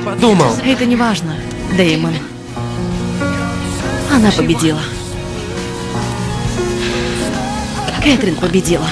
подумал. Это не важно, Дэймон. Она победила. Кэтрин победила.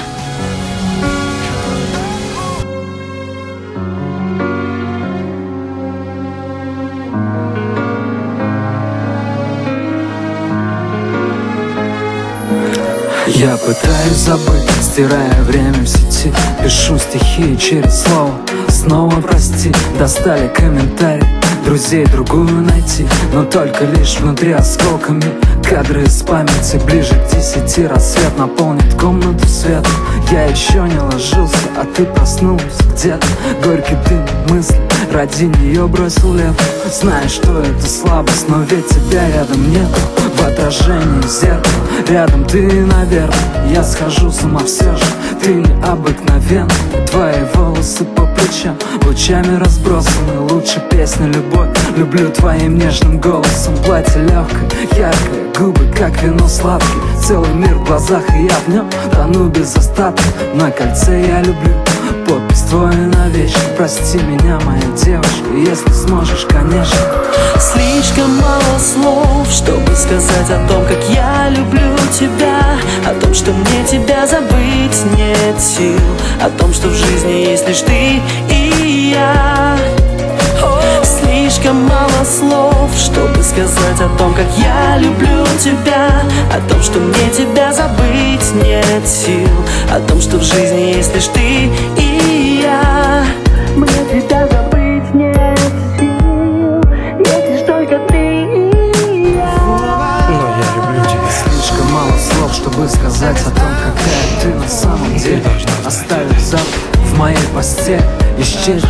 Я пытаюсь забыть, стирая время в сети. Пишу стихи через слово, снова прости. Достали комментарий, друзей другую найти, но только лишь внутри осколками. Кадры из памяти, ближе к 10 рассвет наполнит комнату светом. Я еще не ложился, а ты проснулась где-то. Горький дым мысли, ради нее бросил лето. Знаешь, что это слабость, но ведь тебя рядом нет. В отражении зеркала, рядом ты, наверное. Я схожу с ума все же, ты необыкновенна. Твои волосы по плечам лучами разбросаны. Лучше песня «Любовь», люблю твоим нежным голосом. Платье легкое, яркое, губы как вино сладкие. Целый мир в глазах, и я в нем тону без остатка. На кольце я люблю подпись твою навечно. Прости меня, моя девушка, если сможешь, конечно. Слишком мало слов, чтобы сказать о том, как я люблю тебя. О том, что мне тебя забыть нет сил. О том, что в жизни есть лишь ты и я. Слишком мало слов, чтобы сказать о том, как я люблю тебя. О том, что мне тебя забыть нет сил. О том, что в жизни есть лишь ты и я. Мне тебя забыть нет сил. Есть лишь только ты и я. Но я люблю тебя. Слишком мало слов, чтобы сказать о том, какая ты на самом деле. Оставив завтра в моей постели, исчезнешь,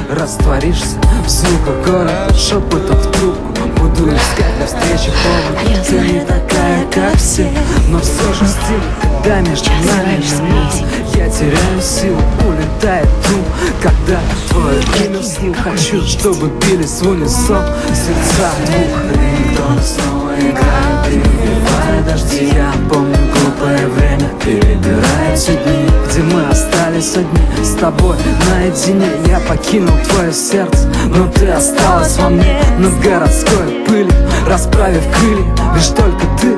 растворишься в звуках города, шепотом в трубку. Буду искать на встрече повод. Ты не такая, как все, но все же стиль, когда между нами минут. Я теряю силу, улетает ум, когда твое имя вслух. Хочу, чтобы бились в унисон сердца двух. Рингтон снова играет, перебивая дожди. Я помню глупое время, перебирая те дни, где мы остались одни с тобой наедине. Я покинул твое сердце, но ты осталась во мне. Над городской пылью, расправив крылья, лишь только ты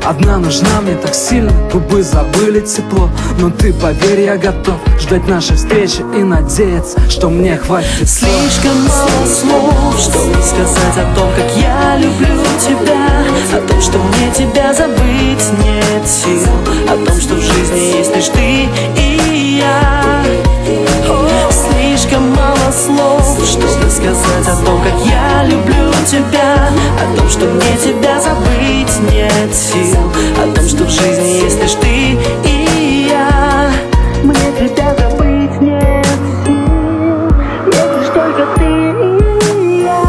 одна нужна мне так сильно. Губы забыли тепло, но ты, поверь, я готов ждать нашей встречи и надеяться, что мне хватит. Слишком мало слов, чтобы сказать о том, как я люблю тебя. О том, что мне тебя забыть нет сил. О том, что в жизни есть лишь ты и я. Слишком мало слов, чтобы сказать о том, как я люблю тебя. О том, что мне тебя забыть нет сил. О том, что в жизни есть лишь ты и я. Мне тебя забыть нет сил. Есть лишь только ты и я.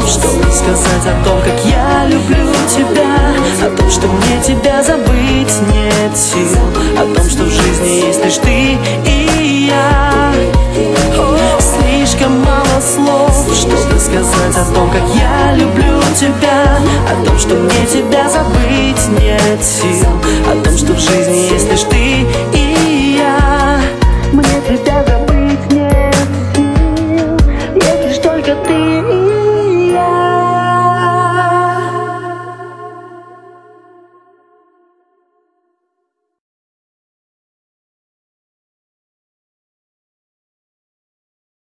Чтобы сказать о том, как я люблю тебя. О том, что мне тебя забыть нет сил. О том, что в жизни есть лишь ты и я. Слишком мало слов, чтобы сказать о том, как я люблю тебя. О том, что мне тебя забыть нет сил. О том, что в жизни есть лишь ты